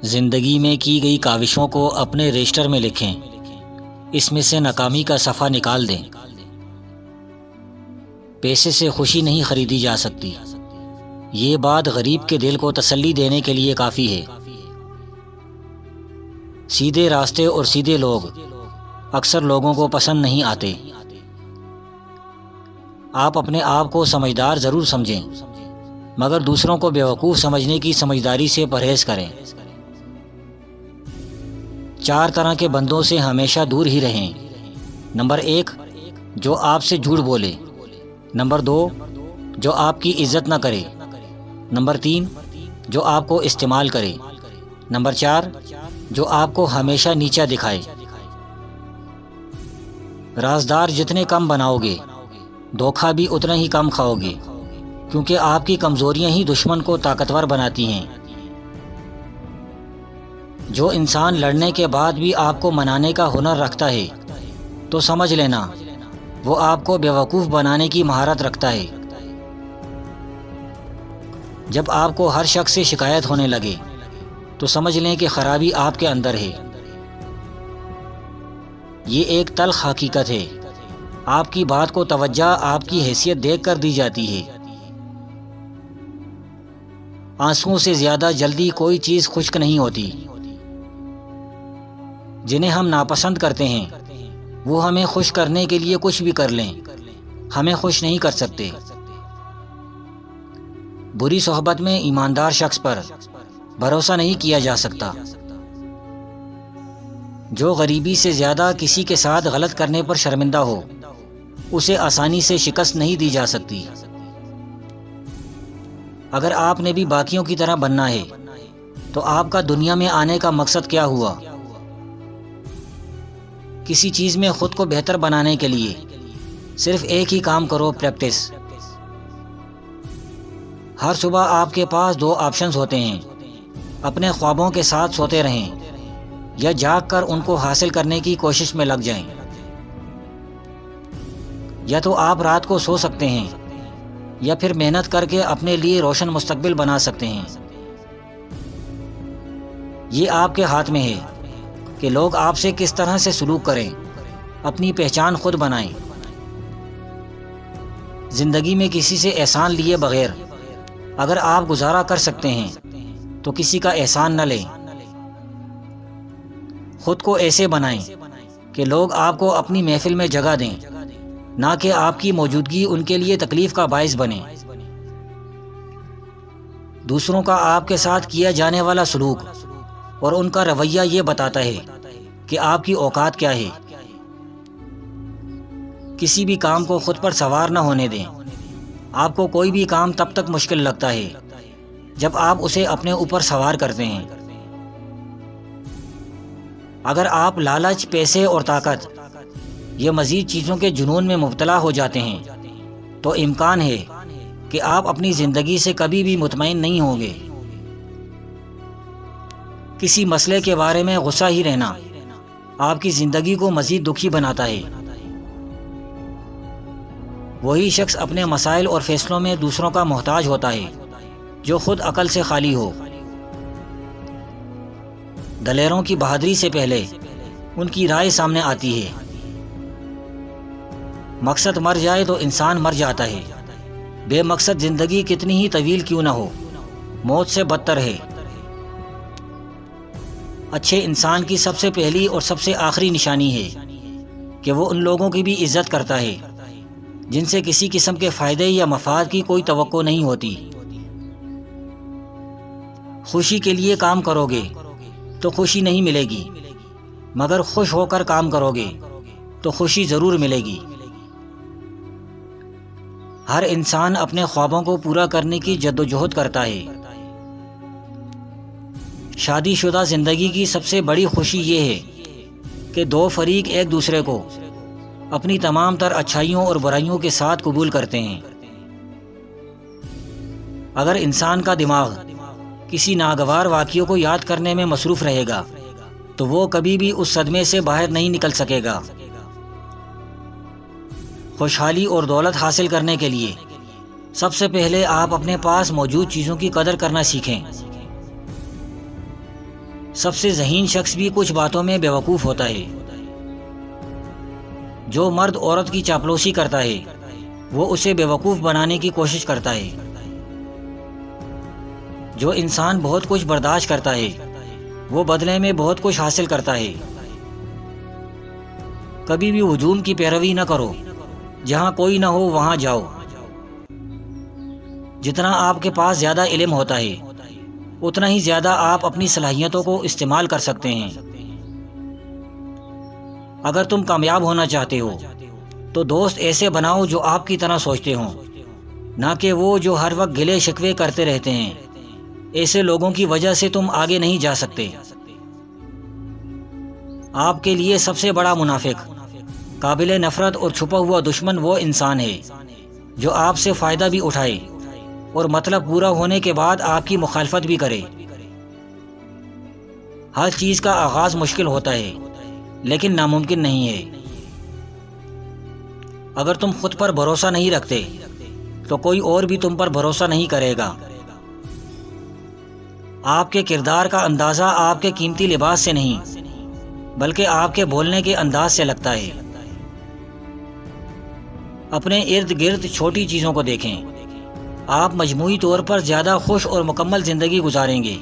زندگی میں کی گئی کاوشوں کو اپنے رجسٹر میں لکھیں، اس میں سے ناکامی کا صفحہ نکال دیں۔ پیسے سے خوشی نہیں خریدی جا سکتی، یہ بات غریب کے دل کو تسلی دینے کے لیے کافی ہے۔ سیدھے راستے اور سیدھے لوگ اکثر لوگوں کو پسند نہیں آتے۔ آپ اپنے آپ کو سمجھدار ضرور سمجھیں، مگر دوسروں کو بیوقوف سمجھنے کی سمجھداری سے پرہیز کریں۔ 4 طرح کے بندوں سے ہمیشہ دور ہی رہیں۔ نمبر 1، جو آپ سے جھوٹ بولے۔ نمبر 2، جو آپ کی عزت نہ کرے۔ نمبر 3، جو آپ کو استعمال کرے۔ نمبر 4، جو آپ کو ہمیشہ نیچا دکھائے۔ رازدار جتنے کم بناؤ گے، دھوکہ بھی اتنا ہی کم کھاؤ گے، کیونکہ آپ کی کمزوریاں ہی دشمن کو طاقتور بناتی ہیں۔ جو انسان لڑنے کے بعد بھی آپ کو منانے کا ہنر رکھتا ہے تو سمجھ لینا وہ آپ کو بیوقوف بنانے کی مہارت رکھتا ہے۔ جب آپ کو ہر شخص سے شکایت ہونے لگے تو سمجھ لیں کہ خرابی آپ کے اندر ہے۔ یہ ایک تلخ حقیقت ہے، آپ کی بات کو توجہ آپ کی حیثیت دیکھ کر دی جاتی ہے۔ آنسوؤں سے زیادہ جلدی کوئی چیز خشک نہیں ہوتی۔ جنہیں ہم ناپسند کرتے ہیں وہ ہمیں خوش کرنے کے لیے کچھ بھی کر لیں، ہمیں خوش نہیں کر سکتے۔ بری صحبت میں ایماندار شخص پر بھروسہ نہیں کیا جا سکتا۔ جو غریبی سے زیادہ کسی کے ساتھ غلط کرنے پر شرمندہ ہو، اسے آسانی سے شکست نہیں دی جا سکتی۔ اگر آپ نے بھی باقیوں کی طرح بننا ہے تو آپ کا دنیا میں آنے کا مقصد کیا ہوا؟ کسی چیز میں خود کو بہتر بنانے کے لیے صرف ایک ہی کام کرو، پریکٹس۔ ہر صبح آپ کے پاس 2 آپشنز ہوتے ہیں، اپنے خوابوں کے ساتھ سوتے رہیں یا جاگ کر ان کو حاصل کرنے کی کوشش میں لگ جائیں۔ یا تو آپ رات کو سو سکتے ہیں یا پھر محنت کر کے اپنے لیے روشن مستقبل بنا سکتے ہیں۔ یہ آپ کے ہاتھ میں ہے کہ لوگ آپ سے کس طرح سے سلوک کریں، اپنی پہچان خود بنائیں۔ زندگی میں کسی سے احسان لیے بغیر اگر آپ گزارا کر سکتے ہیں تو کسی کا احسان نہ لیں۔ خود کو ایسے بنائیں کہ لوگ آپ کو اپنی محفل میں جگہ دیں، نہ کہ آپ کی موجودگی ان کے لیے تکلیف کا باعث بنے۔ دوسروں کا آپ کے ساتھ کیا جانے والا سلوک اور ان کا رویہ یہ بتاتا ہے کہ آپ کی اوقات کیا ہے۔ کسی بھی کام کو خود پر سوار نہ ہونے دیں۔ آپ کو کوئی بھی کام تب تک مشکل لگتا ہے جب آپ اسے اپنے اوپر سوار کرتے ہیں۔ اگر آپ لالچ، پیسے اور طاقت یہ مزید چیزوں کے جنون میں مبتلا ہو جاتے ہیں تو امکان ہے کہ آپ اپنی زندگی سے کبھی بھی مطمئن نہیں ہوں گے۔ کسی مسئلے کے بارے میں غصہ ہی رہنا آپ کی زندگی کو مزید دکھی بناتا ہے۔ وہی شخص اپنے مسائل اور فیصلوں میں دوسروں کا محتاج ہوتا ہے جو خود عقل سے خالی ہو۔ دلیروں کی بہادری سے پہلے ان کی رائے سامنے آتی ہے۔ مقصد مر جائے تو انسان مر جاتا ہے۔ بے مقصد زندگی کتنی ہی طویل کیوں نہ ہو، موت سے بدتر ہے۔ اچھے انسان کی سب سے پہلی اور سب سے آخری نشانی ہے کہ وہ ان لوگوں کی بھی عزت کرتا ہے جن سے کسی قسم کے فائدے یا مفاد کی کوئی توقع نہیں ہوتی۔ خوشی کے لیے کام کرو گے تو خوشی نہیں ملے گی، مگر خوش ہو کر کام کرو گے تو خوشی ضرور ملے گی۔ ہر انسان اپنے خوابوں کو پورا کرنے کی جدوجہد کرتا ہے۔ شادی شدہ زندگی کی سب سے بڑی خوشی یہ ہے کہ 2 فریق ایک دوسرے کو اپنی تمام تر اچھائیوں اور برائیوں کے ساتھ قبول کرتے ہیں۔ اگر انسان کا دماغ کسی ناگوار واقعے کو یاد کرنے میں مصروف رہے گا تو وہ کبھی بھی اس صدمے سے باہر نہیں نکل سکے گا۔ خوشحالی اور دولت حاصل کرنے کے لیے سب سے پہلے آپ اپنے پاس موجود چیزوں کی قدر کرنا سیکھیں۔ سب سے ذہین شخص بھی کچھ باتوں میں بیوقوف ہوتا ہے۔ جو مرد عورت کی چاپلوسی کرتا ہے وہ اسے بیوقوف بنانے کی کوشش کرتا ہے۔ جو انسان بہت کچھ برداشت کرتا ہے وہ بدلے میں بہت کچھ حاصل کرتا ہے۔ کبھی بھی ہجوم کی پیروی نہ کرو، جہاں کوئی نہ ہو وہاں جاؤ۔ جتنا آپ کے پاس زیادہ علم ہوتا ہے اتنا ہی زیادہ آپ اپنی صلاحیتوں کو استعمال کر سکتے ہیں۔ اگر تم کامیاب ہونا چاہتے ہو تو دوست ایسے بناؤ جو آپ کی طرح سوچتے ہوں، نہ کہ وہ جو ہر وقت گلے شکوے کرتے رہتے ہیں۔ ایسے لوگوں کی وجہ سے تم آگے نہیں جا سکتے۔ آپ کے لیے سب سے بڑا منافق، قابل نفرت اور چھپا ہوا دشمن وہ انسان ہے جو آپ سے فائدہ بھی اٹھائے اور مطلب پورا ہونے کے بعد آپ کی مخالفت بھی کرے۔ ہر چیز کا آغاز مشکل ہوتا ہے لیکن ناممکن نہیں ہے۔ اگر تم خود پر بھروسہ نہیں رکھتے تو کوئی اور بھی تم پر بھروسہ نہیں کرے گا۔ آپ کے کردار کا اندازہ آپ کے قیمتی لباس سے نہیں بلکہ آپ کے بولنے کے انداز سے لگتا ہے۔ اپنے ارد گرد چھوٹی چیزوں کو دیکھیں، آپ مجموعی طور پر زیادہ خوش اور مکمل زندگی گزاریں گے۔